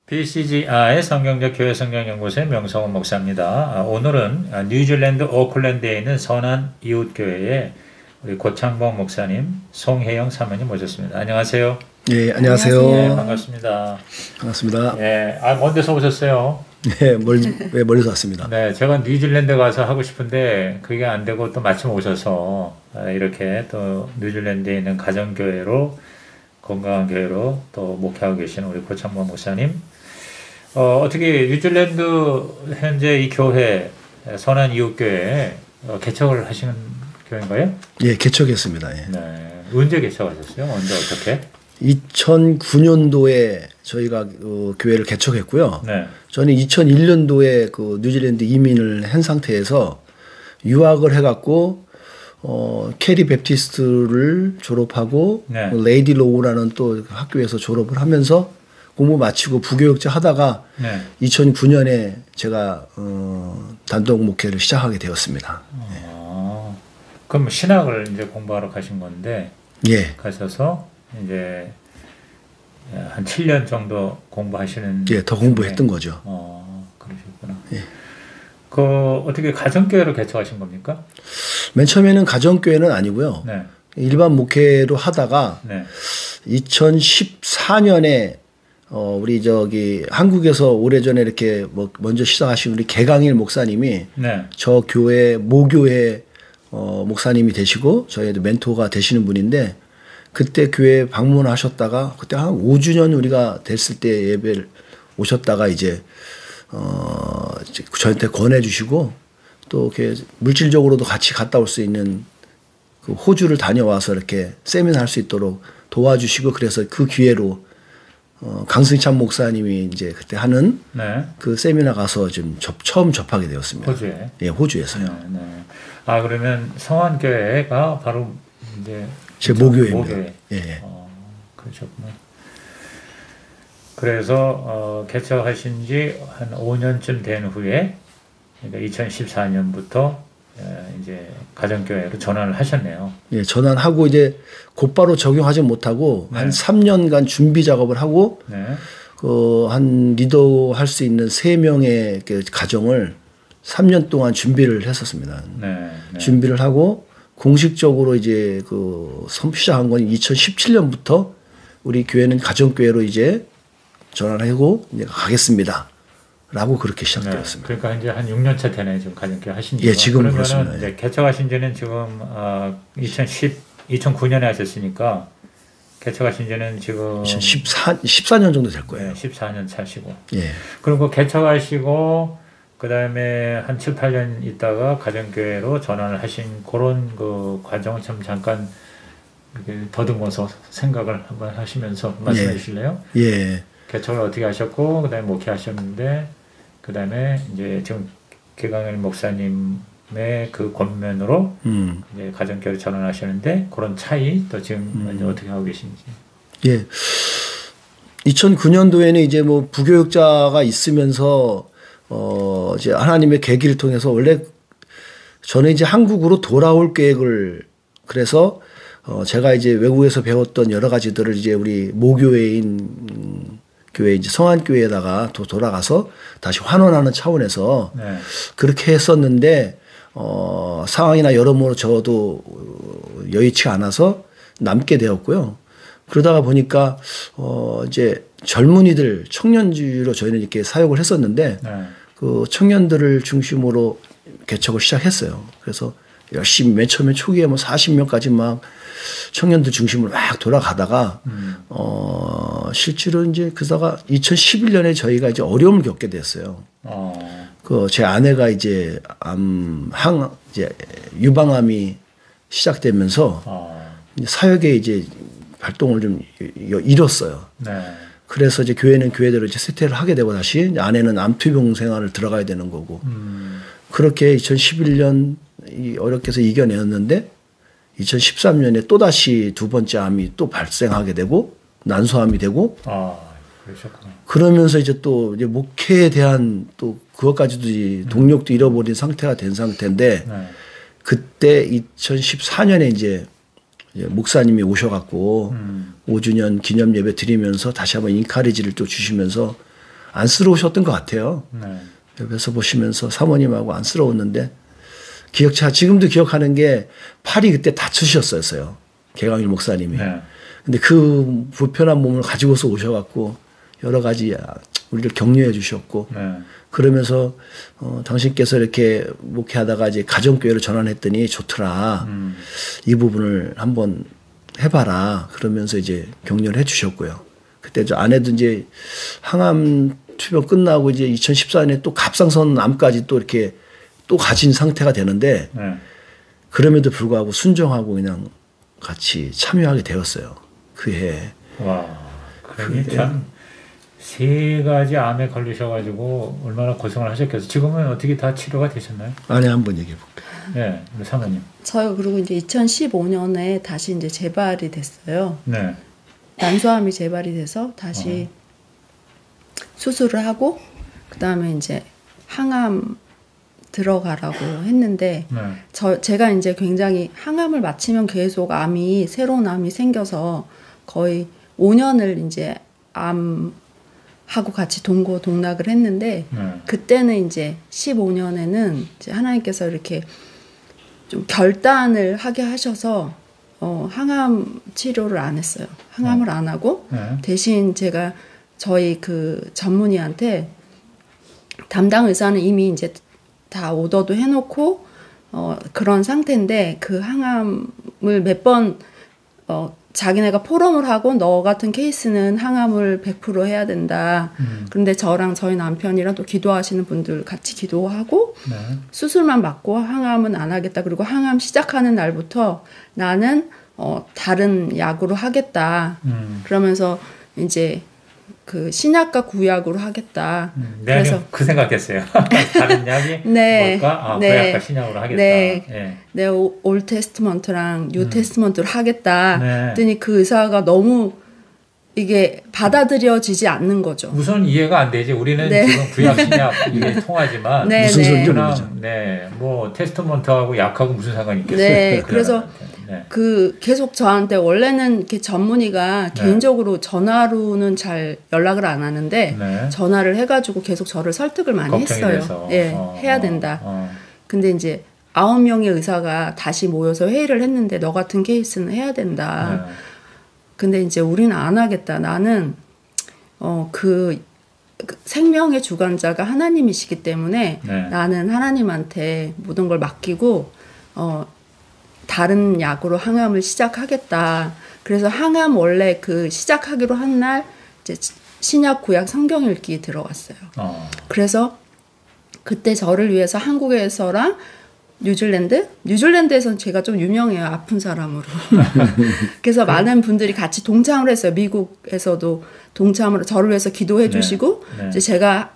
BCGI 성경적 교회 성경연구소의 명성원 목사입니다. 오늘은 뉴질랜드 오클랜드에 있는 선한 이웃교회의 우리 고창봉 목사님, 송혜영 사모님 모셨습니다. 안녕하세요. 네, 안녕하세요. 네, 반갑습니다. 반갑습니다. 네, 먼 데서 오셨어요? 네, 멀리서 왔습니다. 네, 제가 뉴질랜드 가서 하고 싶은데 그게 안 되고 또 마침 오셔서 이렇게 또 뉴질랜드에 있는 가정교회로 건강한 교회로 또 목회하고 계시는 우리 고창봉 목사님. 어떻게 뉴질랜드 현재 이 교회 선한 이웃교회 개척을 하시는 교회인가요? 예, 개척했습니다. 예. 네. 언제 개척하셨어요? 언제 어떻게? 2009년도에 저희가 교회를 개척했고요. 네. 저는 2001년도에 그 뉴질랜드 이민을 한 상태에서 유학을 해갖고 캐리 베프티스트를 졸업하고 네. 레이디 로우라는 또 학교에서 졸업을 하면서 공부 마치고 부교육자 하다가 네. 2009년에 제가 단독 목회를 시작하게 되었습니다. 그럼 신학을 이제 공부하러 가신 건데, 예. 가셔서 이제 한 7년 정도 공부하시는. 예, 더 공부했던 거죠. 그러셨구나. 예. 그 어떻게 가정교회로 개척하신 겁니까? 맨 처음에는 가정교회는 아니고요. 네. 일반 목회로 하다가 네. 2014년에 우리 한국에서 오래전에 이렇게 먼저 시작하신 우리 개강일 목사님이 네. 저 교회 모교회 목사님이 되시고 저희도 멘토가 되시는 분인데 그때 교회 방문하셨다가 그때 한 5주년 우리가 됐을 때 예배를 오셨다가 이제 저한테 권해 주시고 또 이렇게 물질적으로도 같이 갔다 올 수 있는 그 호주를 다녀와서 이렇게 세미나 할 수 있도록 도와주시고 그래서 그 기회로 강승찬 목사님이 이제 그때 하는 네. 그 세미나 가서 좀 처음 접하게 되었습니다. 호주에. 예, 호주에서요. 네, 네. 그러면 성환교회가 바로 이제 제 모교회입니다. 모교회. 예. 그러셨구나. 그래서 개척하신 지 한 5년쯤 된 후에 그러니까 2014년부터 이제 가정교회로 전환을 하셨네요. 예, 전환하고 이제 곧바로 적용하지 못하고 네. 한 3년간 준비 작업을 하고 네. 한 리더 할 수 있는 3명의 그 가정을 3년 동안 준비를 했었습니다. 네. 네. 준비를 하고 공식적으로 이제 시작한 건 2017년부터 우리 교회는 가정교회로 이제 전환하고 이제 가겠습니다. 라고 그렇게 시작되었습니다. 네. 그러니까 이제 한 6년 차 되네 지금 가정교회 하신 지. 예, 지금 그러면은 그렇습니다. 이제 개척하신 지는 지금 2009년에 하셨으니까 개척하신 지는 지금 14년 정도 될 거예요. 네, 14년 차시고. 예. 그리고 개척하시고 그다음에 한 7, 8년 있다가 가정교회로 전환을 하신 그런 그 과정을 좀 잠깐 이렇게 더듬어서 생각을 한번 하시면서 말씀해 주실래요? 예. 개척을 어떻게 하셨고 그다음에 목회하셨는데 그다음에 이제 지금 개강일 목사님의 그 권면으로 이제 가정교회로 전환하셨는데 그런 차이 또 지금 이제 어떻게 하고 계신지. 예. 2009년도에는 이제 부교육자가 있으면서 이제 하나님의 계기를 통해서 원래 저는 이제 한국으로 돌아올 계획을 그래서 제가 이제 외국에서 배웠던 여러 가지들을 이제 우리 모교회인 교회 이제 성안교회에다가 돌아가서 다시 환원하는 차원에서 네. 그렇게 했었는데 상황이나 여러모로 저도 여의치 않아서 남게 되었고요. 그러다가 보니까 이제 젊은이들 청년주의로 저희는 이렇게 사역을 했었는데 네. 그 청년들을 중심으로 개척을 시작했어요. 그래서 열심히 맨 처음에 초기에 40명까지 막 청년들 중심으로 막 돌아가다가 실제로 이제 그러다가 2011년에 저희가 이제 어려움을 겪게 됐어요. 제 아내가 이제 이제 유방암이 시작되면서 사역에 이제 활동을 좀 잃었어요. 네. 그래서 이제 교회는 교회대로 이제 쇠퇴를 하게 되고 다시 아내는 암투병 생활을 들어가야 되는 거고 그렇게 2011년 어렵게 해서 이겨내었는데 2013년에 또다시 두 번째 암이 또 발생하게 되고 난소암이 되고 그러셨구나. 그러면서 이제 또 이제 목회에 대한 또 그것까지도 동력도 잃어버린 상태가 된 상태인데 네. 그때 2014년에 이제 목사님이 오셔갖고 5주년 기념 예배 드리면서 다시 한번 인카리지를 또 주시면서 안쓰러우셨던 것 같아요. 네. 옆에서 보시면서 사모님하고 안쓰러웠는데 지금도 기억하는 게 팔이 그때 다치셨었어요. 개강일 목사님이. 네. 근데 그 불편한 몸을 가지고서 오셔갖고 여러 가지 우리를 격려해 주셨고 네. 그러면서 당신께서 이렇게 목회하다가 이제 가정교회로 전환했더니 좋더라. 이 부분을 한번 해봐라. 그러면서 이제 격려를 해주셨고요. 그때 저 아내도 이제 항암 투병 끝나고 이제 2014년에 또 갑상선 암까지 또 이렇게 또 가진 상태가 되는데 네. 그럼에도 불구하고 순종하고 그냥 같이 참여하게 되었어요. 그 해에. 와, 그러니 참 세 가지 암에 걸리셔가지고 얼마나 고생을 하셨겠어요. 지금은 어떻게 다 치료가 되셨나요? 아내 한번 얘기해 볼게요. 네, 우리 사모님. 저요 그리고 이제 2015년에 다시 이제 재발이 됐어요. 네. 난소암이 재발이 돼서 다시 수술을 하고 그 다음에 이제 항암 들어가라고 했는데 네. 제가 이제 굉장히 항암을 마치면 계속 새로운 암이 생겨서 거의 5년을 이제 암하고 같이 동고동락을 했는데 네. 그때는 이제 15년에는 이제 하나님께서 이렇게 좀 결단을 하게 하셔서 항암 치료를 안 했어요. 항암을 안 하고 네. 대신 제가 저희 그 전문의한테 담당 의사는 이미 이제 다 오더도 해놓고 그런 상태인데 그 항암을 몇 번 자기네가 포럼을 하고 너 같은 케이스는 항암을 100% 해야 된다. 그런데 저랑 저희 남편이랑 또 기도하시는 분들 같이 기도하고 네. 수술만 받고 항암은 안 하겠다. 그리고 항암 시작하는 날부터 나는 다른 약으로 하겠다. 그러면서 이제 그 신약과 구약으로 하겠다. 그래서 그 생각했어요. 다른 약이 네, 뭘까? 네, 구약과 신약으로 하겠다. 네, 네, 올 테스트먼트랑 뉴 테스트먼트로 하겠다. 네. 그랬더니 그 의사가 너무 이게 받아들여지지 않는 거죠. 우선 이해가 안 되지. 우리는 네. 지금 구약 신약 이게 통하지만 네, 무슨 네. 소리인지 그냥 모르죠. 네, 뭐 테스트먼트하고 약하고 무슨 상관이 있겠어요? 네, 그 그래서 사람한테. 네. 그 계속 저한테 원래는 이렇게 전문의가 네. 개인적으로 전화로는 잘 연락을 안 하는데 네. 전화를 해가지고 계속 저를 설득을 많이 걱정이 했어요. 돼서. 예, 해야 된다. 어. 근데 이제 9명의 의사가 다시 모여서 회의를 했는데 너 같은 케이스는 해야 된다. 네. 근데 이제 우리는 안 하겠다. 나는 그 생명의 주관자가 하나님이시기 때문에 네. 나는 하나님한테 모든 걸 맡기고 다른 약으로 항암을 시작하겠다. 그래서 항암 원래 그 시작하기로 한 날 이제 신약 구약 성경 읽기 들어갔어요. 그래서 그때 저를 위해서 한국에서랑 뉴질랜드에서는 제가 좀 유명해요. 아픈 사람으로. 그래서 많은 분들이 같이 동참을 했어요. 미국에서도 동참으로 저를 위해서 기도해 주시고 네. 이제 제가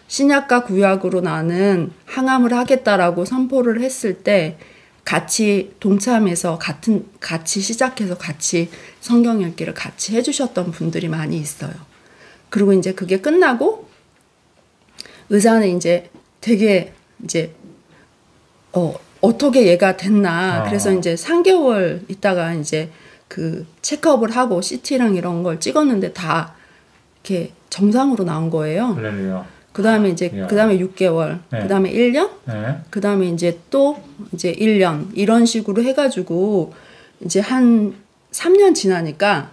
신약과 구약으로 나는 항암을 하겠다라고 선포를 했을 때 같이 동참해서 같이 시작해서 같이 성경 읽기를 같이 해주셨던 분들이 많이 있어요. 그리고 이제 그게 끝나고 의사는 이제 되게 이제 어떻게 얘가 됐나. 그래서 이제 3개월 있다가 이제 그 체크업을 하고 CT랑 이런 걸 찍었는데 다 이렇게 정상으로 나온 거예요. 할렐루야. 그 다음에 이제, 야. 그 다음에 6개월, 네. 그 다음에 1년, 네. 그 다음에 이제 또 이제 1년, 이런 식으로 해가지고 이제 한 3년 지나니까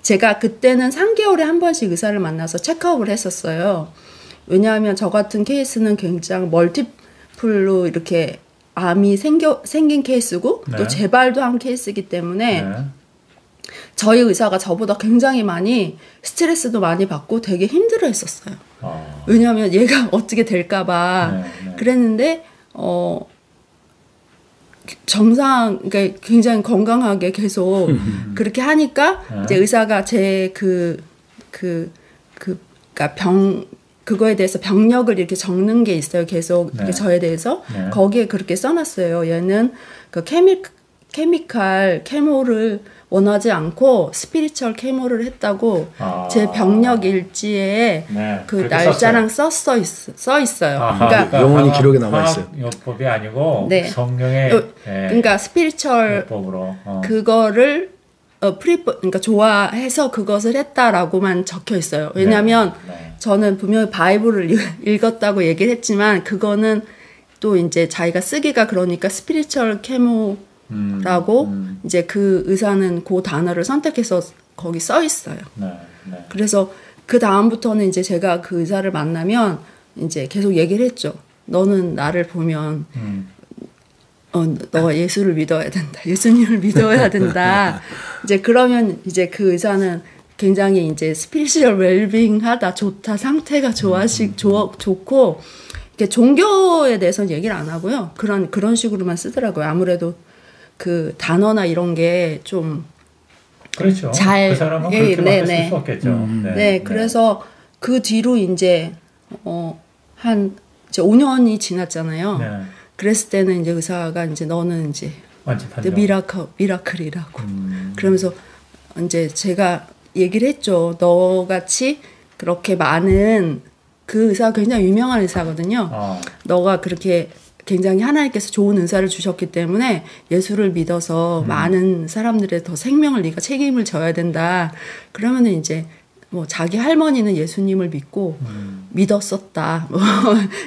제가 그때는 3개월에 한 번씩 의사를 만나서 체크업을 했었어요. 왜냐하면 저 같은 케이스는 굉장히 멀티플로 이렇게 암이 생긴 케이스고 네. 또 재발도 한 케이스이기 때문에 네. 저희 의사가 저보다 굉장히 많이 스트레스도 많이 받고 되게 힘들어 했었어요. 왜냐하면 얘가 어떻게 될까봐 네. 그랬는데 그러니까 굉장히 건강하게 계속 그렇게 하니까 이제 의사가 제 그러니까 그거에 대해서 병력을 이렇게 적는 게 있어요. 계속 네. 저에 대해서 네. 거기에 그렇게 써놨어요. 얘는 그 케미칼 케모를 원하지 않고 스피리추얼 케모를 했다고 제 병력 일지에 네. 그 그렇게 날짜랑 써 있어요. 그러니까 영원히 기록에 남아 있어요. 요법이 아니고 네. 성령의 그러니까 스피리추얼 요법으로 그거를 그러니까 좋아해서 그것을 했다라고만 적혀 있어요. 왜냐하면 네. 저는 분명히 바이블을 읽었다고 얘기를 했지만 그거는 또 이제 자기가 쓰기가 그러니까 스피리추얼 케모라고 이제 그 의사는 그 단어를 선택해서 거기 써 있어요. 네. 네. 그래서 그 다음부터는 이제 제가 그 의사를 만나면 이제 계속 얘기를 했죠. 너는 나를 보면 너가 예수를 믿어야 된다. 예수님을 믿어야 된다. 이제 그러면 이제 그 의사는 굉장히 이제 스피리추얼 웰빙하다, 좋다, 상태가 좋고 이렇게 종교에 대해서는 얘기를 안 하고요. 그런 식으로만 쓰더라고요. 아무래도 그 단어나 이런 게 좀 그렇죠. 잘 그 사람은 그렇게밖에 쓸 수 없겠죠. 네, 그래서 그 뒤로 이제 한 이제 5년이 지났잖아요. 네. 그랬을 때는 이제 의사가 이제 너는 이제 완치 판정. 미라클이라고 그러면서 이제 제가 얘기를 했죠. 너같이 그렇게 많은 그 의사가 굉장히 유명한 의사거든요. 너가 그렇게 굉장히 하나님께서 좋은 은사를 주셨기 때문에 예수를 믿어서 많은 사람들의 더 생명을 네가 책임을 져야 된다. 그러면은 이제 뭐 자기 할머니는 예수님을 믿고 믿었었다. 뭐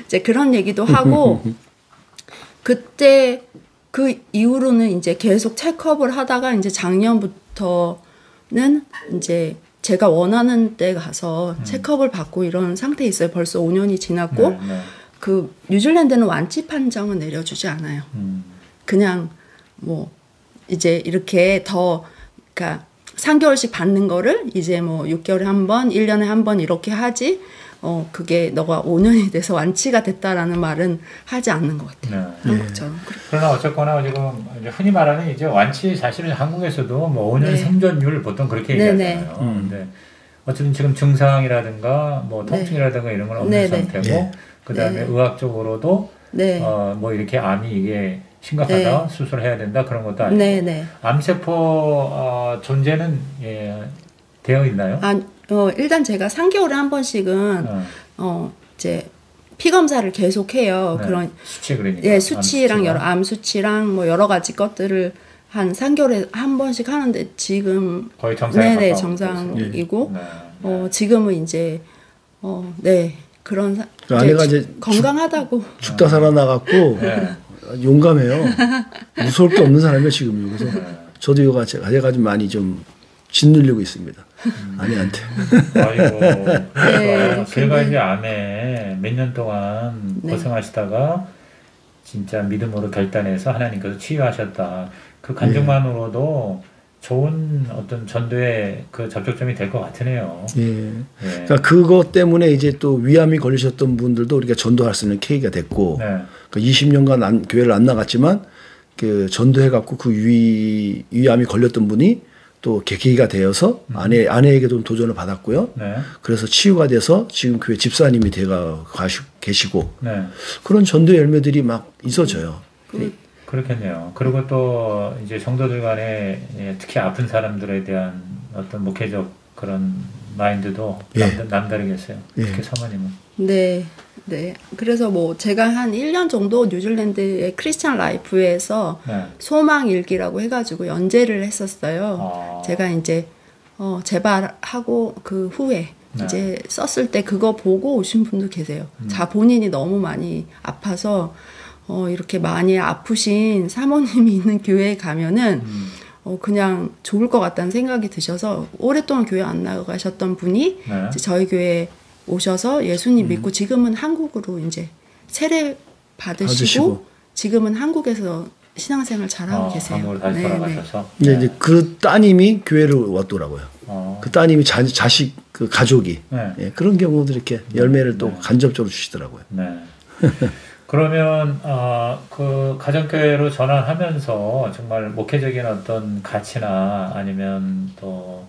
이제 그런 얘기도 하고 그때 그 이후로는 이제 계속 체크업을 하다가 이제 작년부터는 이제 제가 원하는 때 가서 체크업을 받고 이런 상태에 있어요. 벌써 5년이 지났고 그 뉴질랜드는 완치 판정은 내려주지 않아요. 그냥 뭐 이제 이렇게 더 그러니까 3개월씩 받는 거를 이제 뭐 6개월에 한 번, 1년에 한 번 이렇게 하지. 그게 너가 5년이 돼서 완치가 됐다라는 말은 하지 않는 것 같아요. 한국처럼. 그러나 어쨌거나 지금 흔히 말하는 이제 완치 사실은 한국에서도 뭐 5년 생존율 보통 그렇게 얘기하잖아요. 근데 어쨌든 지금 증상이라든가 뭐 통증이라든가 이런 건 없는 상태고 그다음에 의학적으로도 뭐 이렇게 암이 이게 심각하다 수술해야 된다 그런 것도 아니고 암세포 존재는 되어 있나요? 일단 제가 3개월에 한 번씩은 이제 피 검사를 계속 해요. 그런 수치 그러니까 수치랑 여러 암 수치랑 뭐 여러 가지 것들을 한 3개월에 한 번씩 하는데 지금 거의 정상에 정상이고 지금은 이제 그런 아내가 이제 건강하다고 죽다 살아나갖고 용감해요. 무서울 게 없는 사람이에요 지금요. 그래서 저도 이거 제가 좀 많이 좀 짓눌리고 있습니다. 아내한테. 아이고. 제가 이제 암에 몇 년 동안 고생하시다가 진짜 믿음으로 결단해서 하나님께서 치유하셨다. 그 간증만으로도 좋은 어떤 전도의 그 접촉점이 될 것 같으네요. 그러니까 그것 때문에 이제 또 위암이 걸리셨던 분들도 우리가 전도할 수 있는 계기가 됐고, 그러니까 20년간 교회를 안 나갔지만 그 전도해갖고 그 위암이 걸렸던 분이 또 계기가 되어서 아내에게도 도전을 받았고요. 그래서 치유가 돼서 지금 교회 집사님이 되어 계시고 그런 전도의 열매들이 막 있어져요. 그렇겠네요. 그리고 또 이제 성도들 간에 특히 아픈 사람들에 대한 어떤 목회적 그런 마인드도 남다르겠어요. 특히 사모님은. 네. 그래서 뭐 제가 한 1년 정도 뉴질랜드의 크리스찬 라이프에서 소망 일기라고 해가지고 연재를 했었어요. 제가 이제 재발하고 그 후에 이제 썼을 때 그거 보고 오신 분도 계세요. 본인이 너무 많이 아파서 이렇게 많이 아프신 사모님이 있는 교회에 가면은 그냥 좋을 것 같다는 생각이 드셔서 오랫동안 교회 안 나가셨던 분이 이제 저희 교회에 오셔서 예수님 믿고 지금은 한국으로 이제 세례 받으시고 지금은 한국에서 신앙생활 잘하고 계세요. 한국으로 다시 돌아가셔서. 이제 그 따님이 교회를 왔더라고요. 그 따님이 자식 그 가족이 그런 경우도 이렇게 열매를 또 간접적으로 주시더라고요. 그러면 그 가정교회로 전환하면서 정말 목회적인 어떤 가치나 아니면 또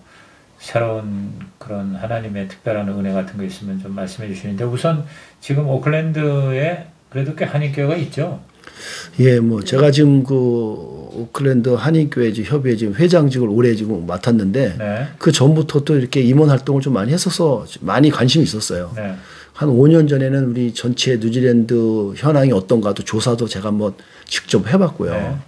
새로운 그런 하나님의 특별한 은혜 같은 거 있으면 좀 말씀해 주시는데 우선 지금 오클랜드에 그래도 꽤 한인교회가 있죠? 뭐 제가 지금 그 오클랜드 한인교회 협의회 지금 회장직을 올해 지금 맡았는데 그 전부터 또 이렇게 임원 활동을 좀 많이 했어서 많이 관심이 있었어요. 한 5년 전에는 우리 전체 뉴질랜드 현황이 어떤가도 조사도 제가 한번 직접 해봤고요.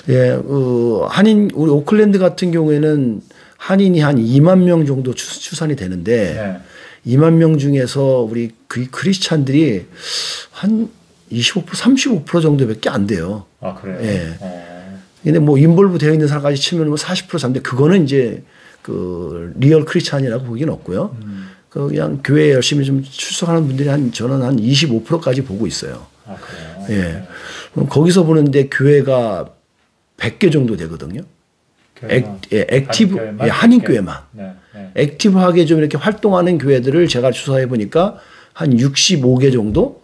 우리 오클랜드 같은 경우에는 한인이 한 2만 명 정도 추산이 되는데 2만 명 중에서 우리 크리스찬들이 한 25%, 35% 정도밖에 안 돼요. 아, 그래요? 예. 근데 뭐 인볼브 되어 있는 사람까지 치면 뭐 40% 잡는데 그거는 이제 그 리얼 크리스찬이라고 보기는 없고요. 그 그냥 교회에 열심히 좀 출석하는 분들이 저는 한 25%까지 보고 있어요. 아, 그래요? 예. 그럼 거기서 보는데 교회가 100개 정도 되거든요. 액티브, 한인교회만. 네, 네. 액티브하게 좀 이렇게 활동하는 교회들을 제가 조사해 보니까 한 65개 정도?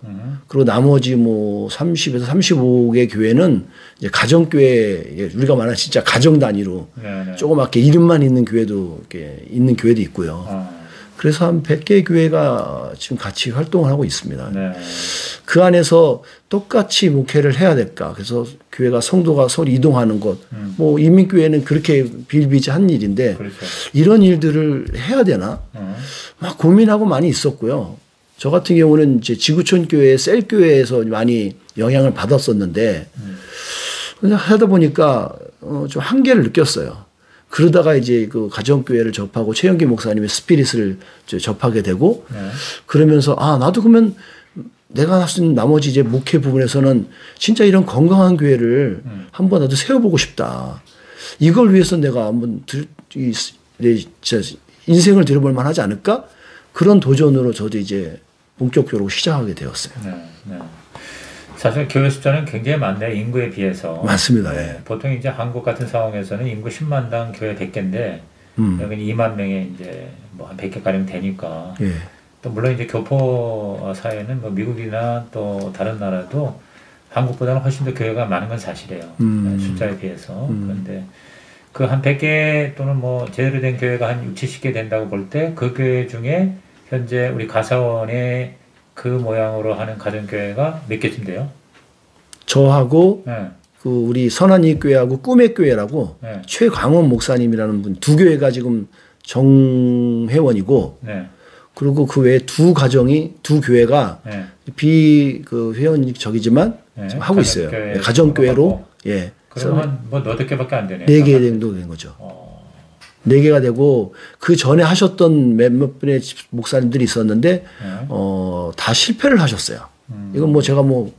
그리고 나머지 뭐 30에서 35개 교회는 이제 가정교회, 우리가 말하는 진짜 가정 단위로 네, 네. 조그맣게 이름만 있는 교회도 이렇게 있는 교회도 있고요. 그래서 한 100개 교회가 지금 같이 활동을 하고 있습니다. 네. 그 안에서 똑같이 목회를 해야 될까? 그래서 교회가 성도가 서로 이동하는 것, 뭐 이민교회는 그렇게 비일비재한 일인데 그렇죠. 이런 일들을 해야 되나? 막 고민하고 많이 있었고요. 저 같은 경우는 이제 지구촌 교회, 셀 교회에서 많이 영향을 받았었는데 하다 보니까 좀 한계를 느꼈어요. 그러다가 이제 그 가정교회를 접하고 최영기 목사님의 스피릿을 접하게 되고 네. 그러면서 아, 나도 그러면 내가 할 수 있는 나머지 이제 목회 부분에서는 진짜 이런 건강한 교회를 한번 나도 세워보고 싶다. 이걸 위해서 내가 한번 내 인생을 들여볼 만하지 않을까? 그런 도전으로 저도 이제 본격적으로 시작하게 되었어요. 네, 네. 사실 교회 숫자는 굉장히 많네요. 인구에 비해서. 맞습니다. 예. 보통 이제 한국 같은 상황에서는 인구 10만당 교회 100개인데 여기는 2만 명에 이제 뭐 한 100개 가량 되니까. 예. 또 물론 이제 교포 사회는 뭐 미국이나 또 다른 나라도 한국보다는 훨씬 더 교회가 많은 건 사실이에요. 숫자에 비해서. 그런데 그 한 100개 또는 뭐 제대로 된 교회가 한 6, 70개 된다고 볼 때 그 교회 중에 현재 우리 가사원의 그 모양으로 하는 가정교회가 몇 개쯤 돼요? 저하고 네. 그 우리 선한이교회하고 꿈의 교회라고 네. 최광원 목사님이라는 분 두 교회가 지금 정회원이고 네. 그리고 그 외에 두 교회가 네. 그 회원적이지만 네. 하고 있어요. 가정교회 가정교회로 하고. 예. 그러면 뭐 너댓 개밖에 안 되네요. 4개 정도 된 거죠. 4개가 되고 그 전에 하셨던 몇몇 분의 목사님들이 있었는데 다 실패를 하셨어요. 이건 뭐 제가 뭐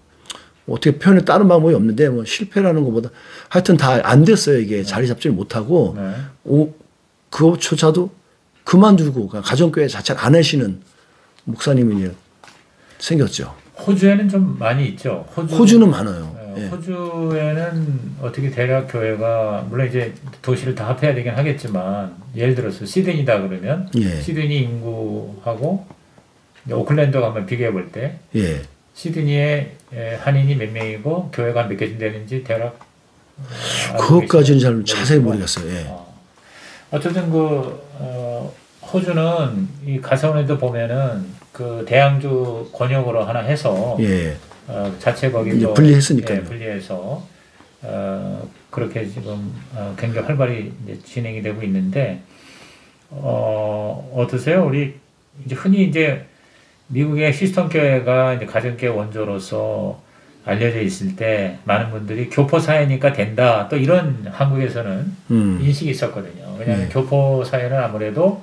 어떻게 표현을 다른 방법이 없는데 뭐 실패라는 것보다 하여튼 다 안 됐어요. 이게 자리 잡지를 못하고 네. 그것조차도 그만두고 가정교회 자체를 안 하시는 목사님이 생겼죠. 호주에는 좀 많이 있죠. 호주는 많아요. 예. 호주에는 어떻게 대략 교회가 물론 이제 도시를 다 합해야 되긴 하겠지만 예를 들어서 시드니다 그러면 예. 시드니 인구하고 오클랜드하고 한번 비교해 볼 때 예. 시드니에 한인이 몇 명이고 교회가 몇 개쯤 되는지 대략 그것까지는 잘 자세히 모르겠어요. 예. 어쨌든 호주는 이 가사원에도 보면은 그 대양주 권역으로 하나 해서 예. 자체 거기도 분리했으니까요. 예, 분리해서 그렇게 지금 굉장히 활발히 이제 진행이 되고 있는데 어떠세요? 우리 이제 흔히 이제 미국의 히스턴 교회가 이제 가정교회 원조로서 알려져 있을 때 많은 분들이 교포 사회니까 된다 또 이런 한국에서는 인식이 있었거든요. 왜냐하면 교포 사회는 아무래도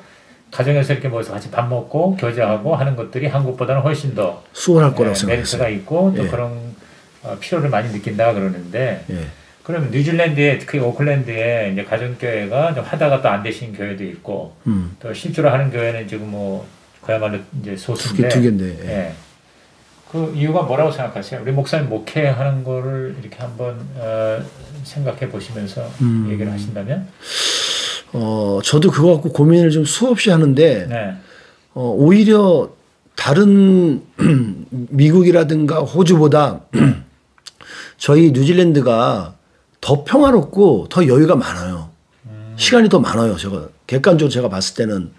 가정에서 이렇게 모여서 같이 밥 먹고 교제하고 하는 것들이 한국보다는 훨씬 더 수월할 거라고 생각했어요. 메리트가 있고 또 예. 그런 필요를 많이 느낀다 그러는데 예. 그러면 뉴질랜드에 특히 오클랜드에 이제 가정교회가 좀 하다가 또 안 되신 교회도 있고 또 실제로 하는 교회는 지금 뭐 그야말로 이제 소수인데 두 개인데. 예. 예. 그 이유가 뭐라고 생각하세요? 우리 목사님 목회하는 거를 이렇게 한번 생각해 보시면서 얘기를 하신다면? 저도 그거 갖고 고민을 좀 수없이 하는데 네. 오히려 다른 미국이라든가 호주보다 저희 뉴질랜드가 더 평화롭고 더 여유가 많아요. 시간이 더 많아요. 제가 객관적으로 제가 봤을 때는.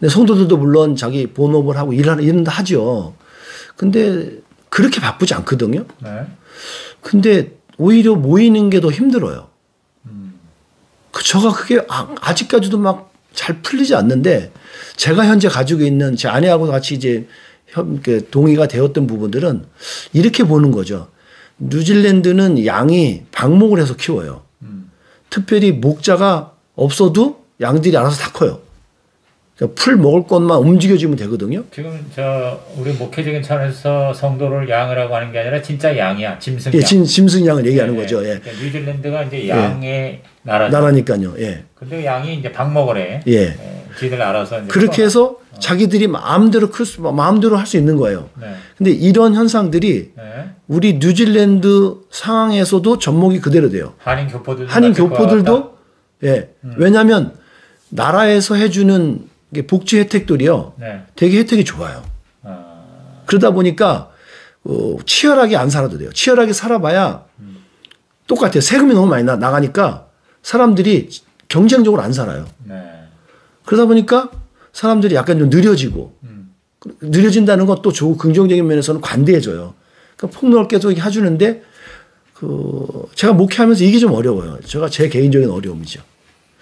근데 성도들도 물론 자기 본업을 하고 일은 다 하죠. 근데 그렇게 바쁘지 않거든요. 네. 근데 오히려 모이는 게 더 힘들어요. 저가 그게 아직까지도 막 잘 풀리지 않는데 제가 현재 가지고 있는 제 아내하고 같이 이제 동의가 되었던 부분들은 이렇게 보는 거죠. 뉴질랜드는 양이 방목을 해서 키워요. 특별히 목자가 없어도 양들이 알아서 다 커요. 그러니까 풀 먹을 것만 움직여주면 되거든요. 지금 우리 목회적인 차원에서 성도를 양이라고 하는 게 아니라 진짜 양이야. 짐승 예, 양. 짐승 양을 얘기하는 네, 거죠. 예. 그러니까 뉴질랜드가 이제 양의 나라죠. 나라니까요. 예. 근데 양이 이제 밥 먹으래. 예. 예. 지들 알아서 이제 그렇게 해서 자기들이 마음대로 할 수 있는 거예요. 네. 근데 이런 현상들이 네. 우리 뉴질랜드 상황에서도 접목이 그대로 돼요. 한인 교포들도 한인 맡을 것 교포들도 예. 왜냐하면 나라에서 해주는 게 복지 혜택들이요. 네. 되게 혜택이 좋아요. 아, 그러다 보니까 치열하게 안 살아도 돼요. 치열하게 살아봐야 똑같아요. 세금이 너무 많이 나가니까 사람들이 경쟁적으로 안 살아요. 네. 그러다 보니까 사람들이 약간 좀 느려지고 느려진다는 건 또 좋고 긍정적인 면에서는 관대해져요. 그러니까 폭넓게도 해주는데 제가 목회하면서 이게 좀 어려워요. 제 개인적인 어려움이죠.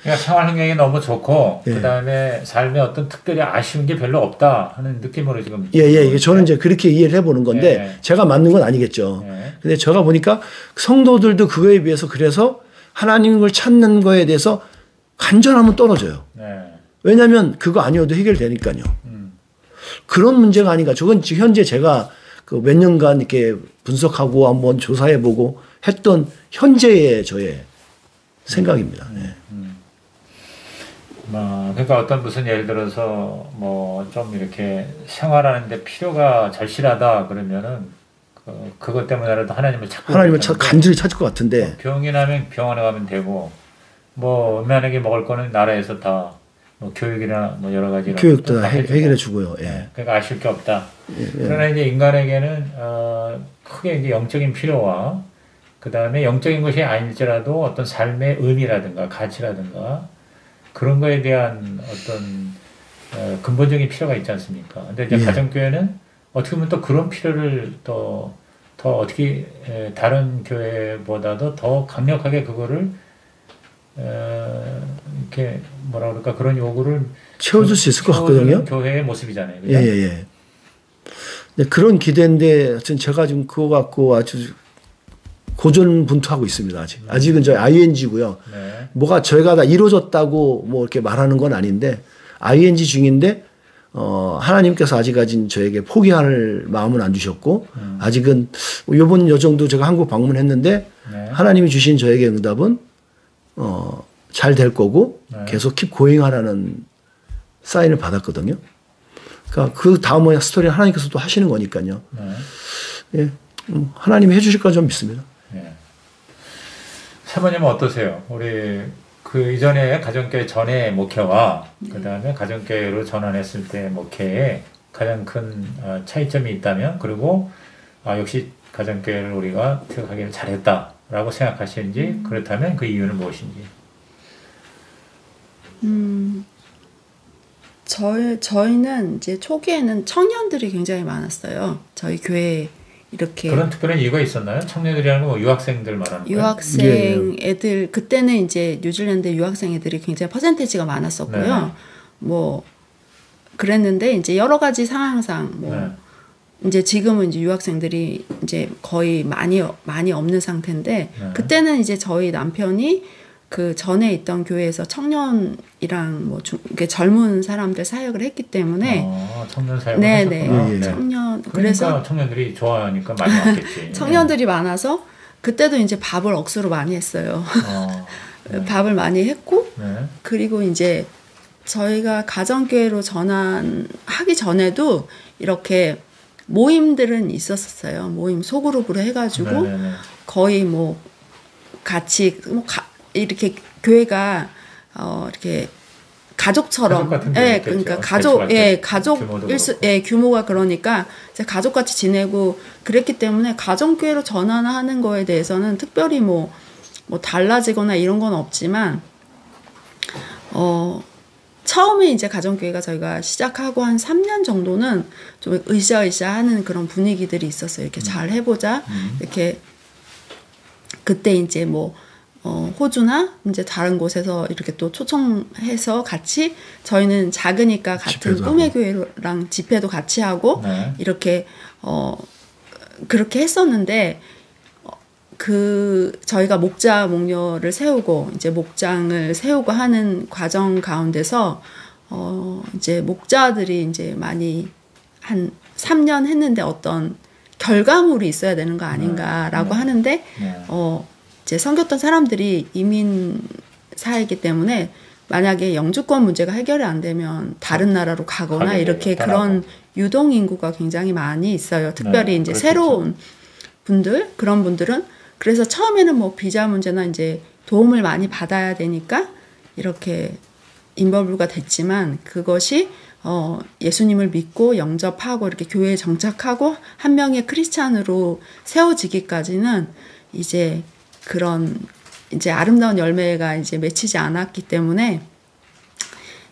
그러니까 생활 환경이 너무 좋고 예. 그다음에 삶에 어떤 특별히 아쉬운 게 별로 없다 하는 느낌으로 지금 예. 저는 이제 그렇게 이해를 해보는 건데 예. 제가 맞는 건 아니겠죠. 예. 근데 제가 보니까 성도들도 그거에 비해서 그래서 하나님을 찾는 거에 대해서 간절함은 떨어져요. 네. 왜냐하면 그거 아니어도 해결되니까요. 그런 문제가 아닌가. 저건 지금 현재 제가 몇 년간 이렇게 분석하고 한번 조사해보고 했던 현재의 저의 생각입니다. 네. 그러니까 어떤 무슨 예를 들어서 뭐 좀 이렇게 생활하는데 필요가 절실하다 그러면은 그것 때문에라도 하나님을 찾고 간절히 찾을 것 같은데 병이 나면 병원에 가면 되고 뭐 만약에 먹을 거는 나라에서 다 뭐 교육이나 뭐 여러 가지 교육도 다 해결해 주고요. 예. 그러니까 아쉬울 게 없다. 그러나 이제 인간에게는 크게 이제 영적인 필요와 그 다음에 영적인 것이 아닐지라도 어떤 삶의 의미라든가 가치라든가 그런 거에 대한 어떤 근본적인 필요가 있지 않습니까? 근데 이제 가정교회는 어떻게 보면 또 그런 필요를 더 어떻게 다른 교회보다도 더 강력하게 그거를 이렇게 뭐라 그럴까 그런 요구를 채워줄 수 있을 것 같거든요. 교회의 모습이잖아요. 그죠? 예. 그런 기대인데 하여튼 제가 지금 그거 갖고 아주 고전분투하고 있습니다. 아직은 저 ING고요. 네. 뭐가 저희가 다 이루어졌다고 뭐 이렇게 말하는 건 아닌데 ING 중인데 하나님께서 아직까지는 저에게 포기할 마음은 안 주셨고 아직은 요번 여정도 제가 한국 방문했는데 네. 하나님이 주신 저에게 응답은 잘 될 거고 네. 계속 킵 고잉 하라는 사인을 받았거든요. 그러니까 그 다음에 스토리는 하나님께서 또 하시는 거니까요. 네. 예, 하나님이 해주실 건 좀 믿습니다. 네. 사모님은 어떠세요? 우리 그 이전에 가정교회 전에 목회와 그 다음에 가정교회로 전환했을 때 목회에 가장 큰 차이점이 있다면 그리고 역시 가정교회를 우리가 퇴역하기를 잘했다라고 생각하시는지 그렇다면 그 이유는 무엇인지? 저희는 이제 초기에는 청년들이 굉장히 많았어요. 저희 교회 이렇게 그런 특별한 이유가 있었나요? 청년들이라는 건 유학생들 말하는 거예요? 유학생 애들 그때는 이제 뉴질랜드 유학생 애들이 굉장히 퍼센테이지가 많았었고요. 네. 뭐 그랬는데 이제 여러 가지 상황상 뭐 네. 이제 지금은 이제 유학생들이 이제 거의 많이 없는 상태인데 네. 그때는 이제 저희 남편이 그 전에 있던 교회에서 청년이랑 뭐 이렇게 젊은 사람들 사역을 했기 때문에 청년 사역을 네네 하셨구나. 청년 그러니까 그래서 청년들이 좋아하니까 많이 왔겠지. 청년들이 많아서 그때도 이제 밥을 억수로 많이 했어요. 네. 밥을 많이 했고 네. 그리고 이제 저희가 가정교회로 전환하기 전에도 이렇게 모임들은 있었어요. 모임 소그룹으로 해가지고 네네네. 거의 뭐 같이 이렇게 교회가 이렇게 가족처럼 가족 같은 예, 게 그러니까 있겠죠. 규모가 그러니까 이제 가족같이 지내고 그랬기 때문에 가정교회로 전환하는 거에 대해서는 특별히 뭐 달라지거나 이런 건 없지만 처음에 이제 가정교회가 저희가 시작하고 한 3년 정도는 좀 으쌰으쌰하는 그런 분위기들이 있었어요. 이렇게 잘 해보자. 이렇게 그때 이제 뭐 호주나 이제 다른 곳에서 이렇게 또 초청해서 같이 저희는 작으니까 같은 꿈의 교회랑 집회도 같이 하고 네. 이렇게 그렇게 했었는데 저희가 목자를 세우고 이제 목장을 세우고 하는 과정 가운데서 이제 목자들이 이제 많이 한 3년 했는데 어떤 결과물이 있어야 되는 거 아닌가라고 하는데 이제 섬겼던 사람들이 이민사이기 때문에 만약에 영주권 문제가 해결이 안 되면 다른 나라로 가거나 이렇게 그런 유동 인구가 굉장히 많이 있어요. 특별히 이제 그렇겠죠. 새로운 분들, 그런 분들은 그래서 처음에는 뭐 비자 문제나 이제 도움을 많이 받아야 되니까 이렇게 인버블가 됐지만 그것이 예수님을 믿고 영접하고 이렇게 교회에 정착하고 한 명의 크리스찬으로 세워지기까지는 이제 그런 이제 아름다운 열매가 이제 맺히지 않았기 때문에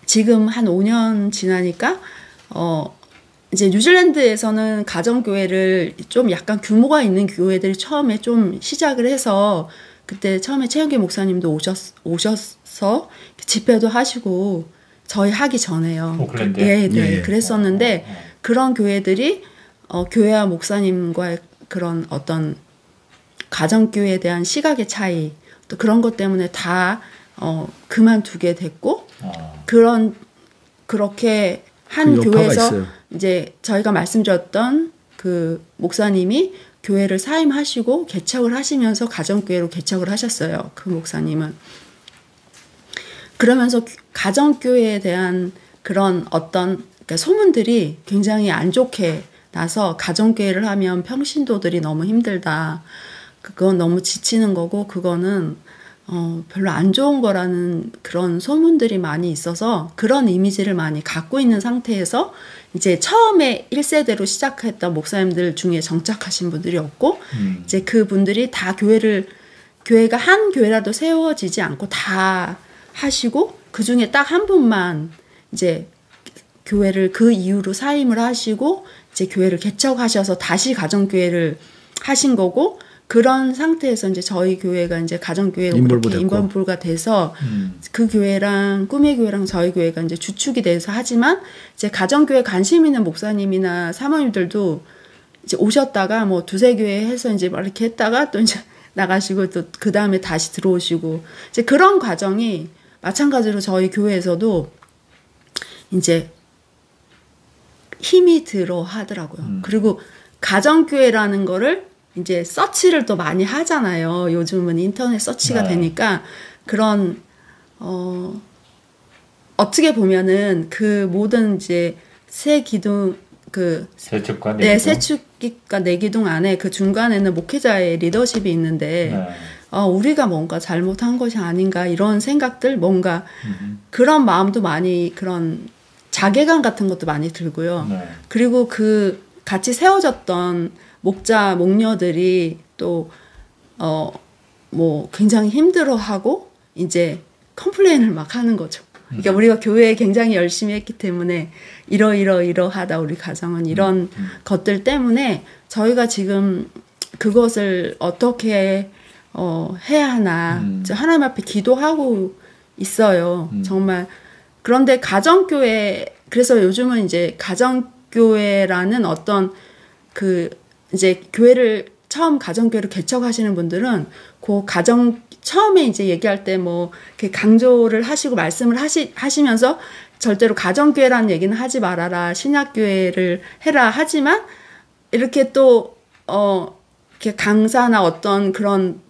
지금 한 5년 지나니까 이제 뉴질랜드에서는 가정교회를 좀 약간 규모가 있는 교회들이 처음에 좀 시작을 해서 그때 처음에 최영기 목사님도 오셔서 집회도 하시고 저희 하기 전에요. 오클랜드에? 네, 그랬었는데 그런 교회들이 교회와 목사님과의 그런 어떤 가정교회에 대한 시각의 차이 또 그런 것 때문에 다 그만두게 됐고 그렇게 한 그 여파가 교회에서 있어요. 이제 저희가 말씀드렸던 그 목사님이 교회를 사임하시고 개척을 하시면서 가정교회로 개척을 하셨어요. 그 목사님은. 그러면서 가정교회에 대한 그런 어떤 그러니까 소문들이 굉장히 안 좋게 나서 가정교회를 하면 평신도들이 너무 힘들다. 그건 너무 지치는 거고 그거는 별로 안 좋은 거라는 그런 소문들이 많이 있어서 그런 이미지를 많이 갖고 있는 상태에서 이제 처음에 1세대로 시작했던 목사님들 중에 정착하신 분들이 없고 이제 그 분들이 다 교회가 한 교회라도 세워지지 않고 다 하시고 그 중에 딱 한 분만 이제 교회를 그 이후로 사임을 하시고 이제 교회를 개척하셔서 다시 가정교회를 하신 거고 그런 상태에서 이제 저희 교회가 이제 가정교회로 인볼브가 돼서 그 교회랑 꿈의 교회랑 저희 교회가 이제 주축이 돼서 하지만 이제 가정교회 관심 있는 목사님이나 사모님들도 이제 오셨다가 뭐 두세 교회 해서 이제 막 이렇게 했다가 또 이제 나가시고 또 그 다음에 다시 들어오시고 이제 그런 과정이 마찬가지로 저희 교회에서도 이제 힘이 들어 하더라고요. 그리고 가정교회라는 거를 이제 서치를 또 많이 하잖아요. 요즘은 인터넷 서치가 되니까 그런 어떻게 보면은 그 모든 이제 세 기둥 그 세축과 네, 세축과 내기둥 안에 그 중간에는 목회자의 리더십이 있는데 우리가 뭔가 잘못한 것이 아닌가 이런 생각들 뭔가 그런 마음도 많이 그런 자괴감 같은 것도 많이 들고요. 그리고 그 같이 세워졌던 목자 목녀들이 또 뭐 굉장히 힘들어하고 이제 컴플레인을 막 하는 거죠. 그러니까 우리가 교회에 굉장히 열심히 했기 때문에 이러하다 우리 가정은 이런 것들 때문에 저희가 지금 그것을 어떻게 해야 하나 하나님 앞에 기도하고 있어요. 정말 그런데 가정교회 그래서 요즘은 이제 가정교회라는 어떤 그 이제 교회를 처음 가정교회를 개척하시는 분들은 그 가정 처음에 이제 얘기할 때 뭐 강조를 하시고 말씀을 하시면서 절대로 가정교회라는 얘기는 하지 말아라 신약교회를 해라 하지만 이렇게 또 이렇게 강사나 어떤 그런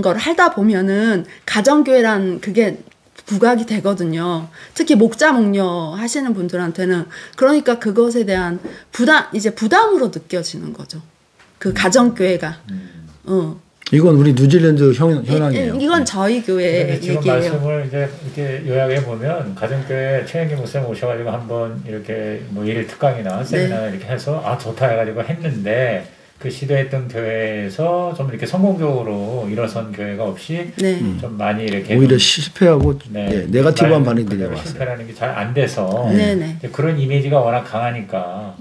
걸 하다 보면은 가정교회란 그게 부각이 되거든요. 특히 목자 목녀 하시는 분들한테는 그러니까 그것에 대한 부담으로 느껴지는 거죠. 그 가정교회가. 이건 우리 뉴질랜드 현황이에요. 이건 저희 교회 지금 얘기예요. 말씀을 이제 이렇게 요약해 보면 가정교회 최영기 목사님 오셔가지고 한번 이렇게 뭐 일일 특강이나 세미나 이렇게 해서 좋다 해가지고 했는데 그 시도했던 교회에서 좀 이렇게 성공적으로 일어선 교회가 없이 좀 많이 이렇게 오히려 실패하고 네거티브한 반응들이 왔어요. 실패라는 게 잘 안 돼서 그런 이미지가 워낙 강하니까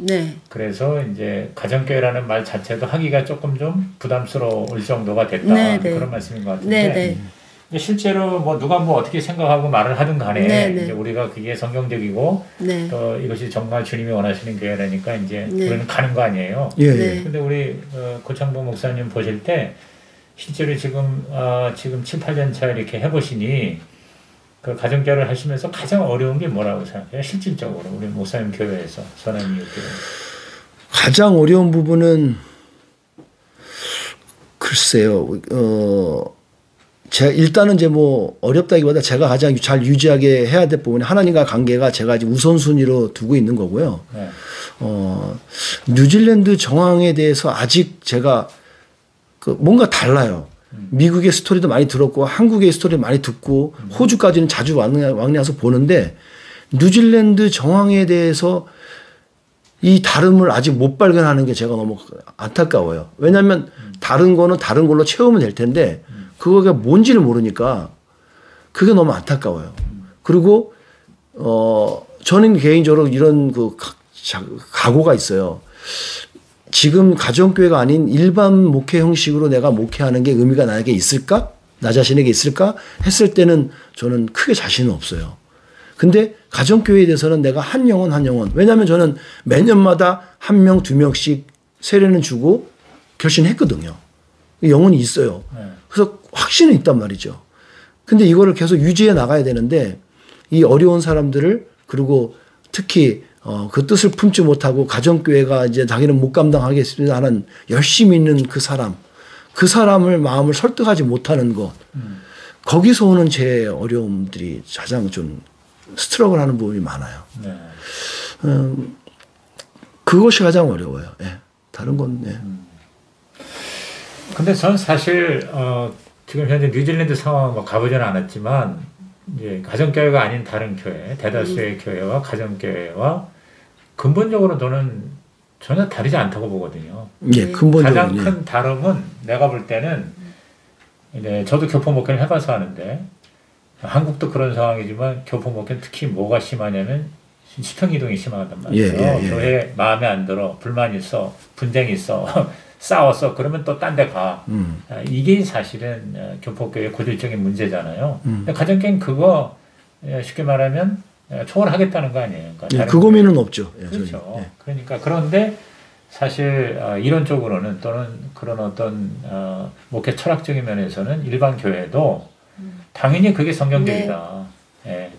그래서 이제 가정교회라는 말 자체도 하기가 조금 좀 부담스러울 정도가 됐다 그런 말씀인 것 같은데 실제로 뭐 누가 뭐 어떻게 생각하고 말을 하든 간에 이제 우리가 그게 성경적이고 또 이것이 정말 주님이 원하시는 교회라니까 이제 우리는 가는 거 아니에요. 근데 우리 고창범 목사님 보실 때 실제로 지금 7, 8년 차 이렇게 해보시니 그 가정교회를 하시면서 가장 어려운 게 뭐라고 생각해요? 실질적으로 우리 목사님 교회에서 선한이웃교회. 가장 어려운 부분은 글쎄요. 제가 일단은 이제 뭐 어렵다기보다 제가 가장 잘 유지하게 해야 될 부분이 하나님과 관계가 제가 이제 우선순위로 두고 있는 거고요. 네. 뉴질랜드 정황에 대해서 아직 제가 그 뭔가 달라요. 미국의 스토리도 많이 들었고 한국의 스토리도 많이 듣고 호주까지는 자주 왕래와서 보는데 뉴질랜드 정황에 대해서 이 다름을 아직 못 발견하는 게 제가 너무 안타까워요. 왜냐하면 다른 거는 다른 걸로 채우면 될 텐데 그거가 뭔지를 모르니까 그게 너무 안타까워요. 그리고 저는 개인적으로 이런 그 각오가 있어요. 지금 가정교회가 아닌 일반 목회 형식으로 내가 목회하는 게 의미가 나에게 있을까? 나 자신에게 있을까? 했을 때는 저는 크게 자신은 없어요. 근데 가정교회에 대해서는 내가 한 영혼 왜냐하면 저는 매년마다 1명, 2명씩 세례는 주고 결신했거든요. 영혼이 있어요. 그래서 확신은 있단 말이죠. 근데 이거를 계속 유지해 나가야 되는데 이 어려운 사람들을 그리고 특히 그 뜻을 품지 못하고 가정교회가 이제 자기는 못 감당하겠습니다 하는 열심히 있는 그 사람을 마음을 설득하지 못하는 것 거기서 오는 제 어려움들이 가장 좀 스트럭을 하는 부분이 많아요. 네. 그것이 가장 어려워요. 예. 다른 건. 예. 근데 전 사실 지금 현재 뉴질랜드 상황 뭐 가보지는 않았지만 이제 가정교회가 아닌 다른 교회, 대다수의 교회와 가정교회와 근본적으로 저는 전혀 다르지 않다고 보거든요. 예, 근본적으로. 가장 큰 다름은 내가 볼 때는 이제 저도 교포 목회를 해봐서 하는데 한국도 그런 상황이지만 교포 목회는 특히 뭐가 심하냐면 수평이동이 심하단 말이에요. 교회 마음에 안 들어, 불만 있어, 분쟁 있어, 싸웠어. 그러면 또 딴 데 가. 이게 사실은 교포교회의 고질적인 문제잖아요. 근데 가정교회는 그거 쉽게 말하면 초월하겠다는 거 아니에요. 그러니까 그 고민은 없죠. 예, 그렇죠. 예. 그러니까 그런데 사실 이론적으로는 또는 그런 어떤 목회 철학적인 면에서는 일반 교회도 당연히 그게 성경적이다. 네. 예.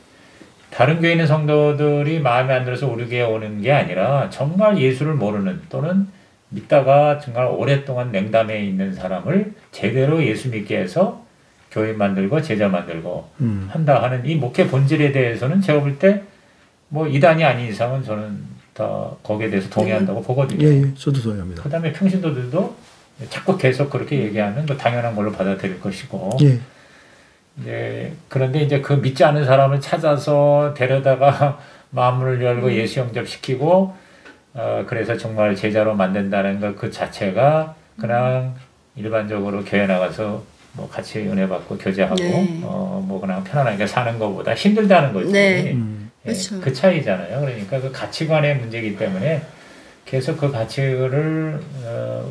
다른 교회 있는 성도들이 마음에 안 들어서 우리 교회에 오는 게 아니라 정말 예수를 모르는 또는 믿다가 정말 오랫동안 냉담해 있는 사람을 제대로 예수 믿게 해서 교회 만들고 제자 만들고 한다 하는 이 목회 본질에 대해서는 제가 볼 때 뭐 이단이 아닌 이상은 저는 다 거기에 대해서 동의한다고 보거든요. 예, 저도 동의합니다. 그 다음에 평신도들도 자꾸 계속 그렇게 얘기하면 뭐 당연한 걸로 받아들일 것이고 예. 그런데 이제 그 믿지 않는 사람을 찾아서 데려다가 마음을 열고 예수 영접시키고 그래서 정말 제자로 만든다는 것 그 자체가 그냥 일반적으로 교회 나가서 뭐 같이 은혜 받고 교제하고 뭐 그냥 편안하게 사는 것보다 힘들다는 거지. 네. 그렇죠. 그 차이잖아요. 그러니까 그 가치관의 문제이기 때문에 계속 그 가치를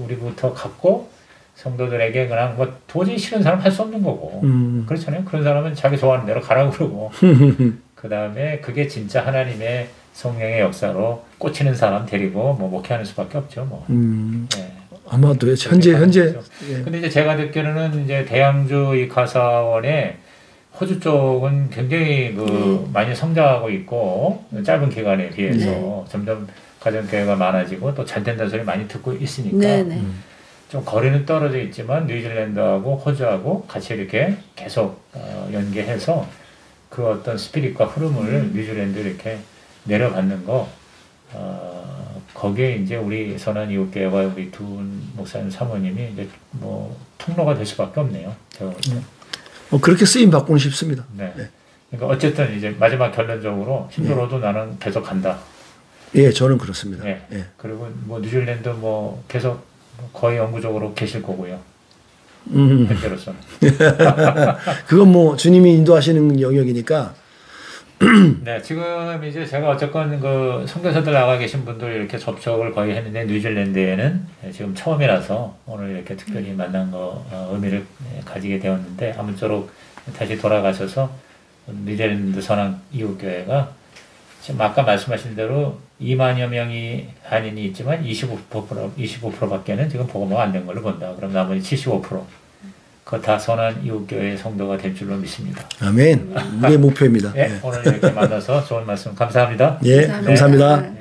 우리부터 갖고 성도들에게 그냥 뭐 도저히 싫은 사람 할 수 없는 거고 그렇잖아요. 그런 사람은 자기 좋아하는 대로 가라고 그러고 그 다음에 그게 진짜 하나님의 성령의 역사로 꽂히는 사람 데리고 뭐 목회하는 수밖에 없죠. 뭐. 네. 아마도 현재. 예. 근데 이제 제가 듣기로는 이제 대양주 이 가사원에 호주 쪽은 굉장히 많이 성장하고 있고 짧은 기간에 비해서 점점 가정교회가 많아지고 또 잘 된다는 소리 많이 듣고 있으니까 좀 거리는 떨어져 있지만 뉴질랜드하고 호주하고 같이 이렇게 계속 연계해서 그 어떤 스피릿과 흐름을 뉴질랜드 이렇게 내려받는 거 거기에 이제 우리 선한 이웃교회와 우리 두 목사님 사모님이 이제 뭐 통로가 될 수밖에 없네요. 제가 볼 때. 그렇게 쓰임 받고는 싶습니다. 네. 그러니까 어쨌든 이제 마지막 결론적으로 힘들어도 나는 계속 간다. 예, 저는 그렇습니다. 예. 그리고 뭐 뉴질랜드 뭐 계속 거의 영구적으로 계실 거고요. 현재로서는. 그건 뭐 주님이 인도하시는 영역이니까. 네, 지금 이제 제가 어쨌건 그 선교사들 나가 계신 분들 이렇게 접촉을 거의 했는데 뉴질랜드에는 지금 처음이라서 오늘 이렇게 특별히 만난 거 의미를 가지게 되었는데 아무쪼록 다시 돌아가셔서 뉴질랜드 선한 이웃교회가 지금 아까 말씀하신 대로 2만여 명이 한인이 있지만 25%밖에는 지금 복음화가 안 된 걸로 본다. 그럼 나머지 75%. 그 다 선한 이웃교회 성도가 될 줄로 믿습니다. 아멘. 우리의 목표입니다. 네, 오늘 이렇게 만나서 좋은 말씀 감사합니다. 예, 감사합니다.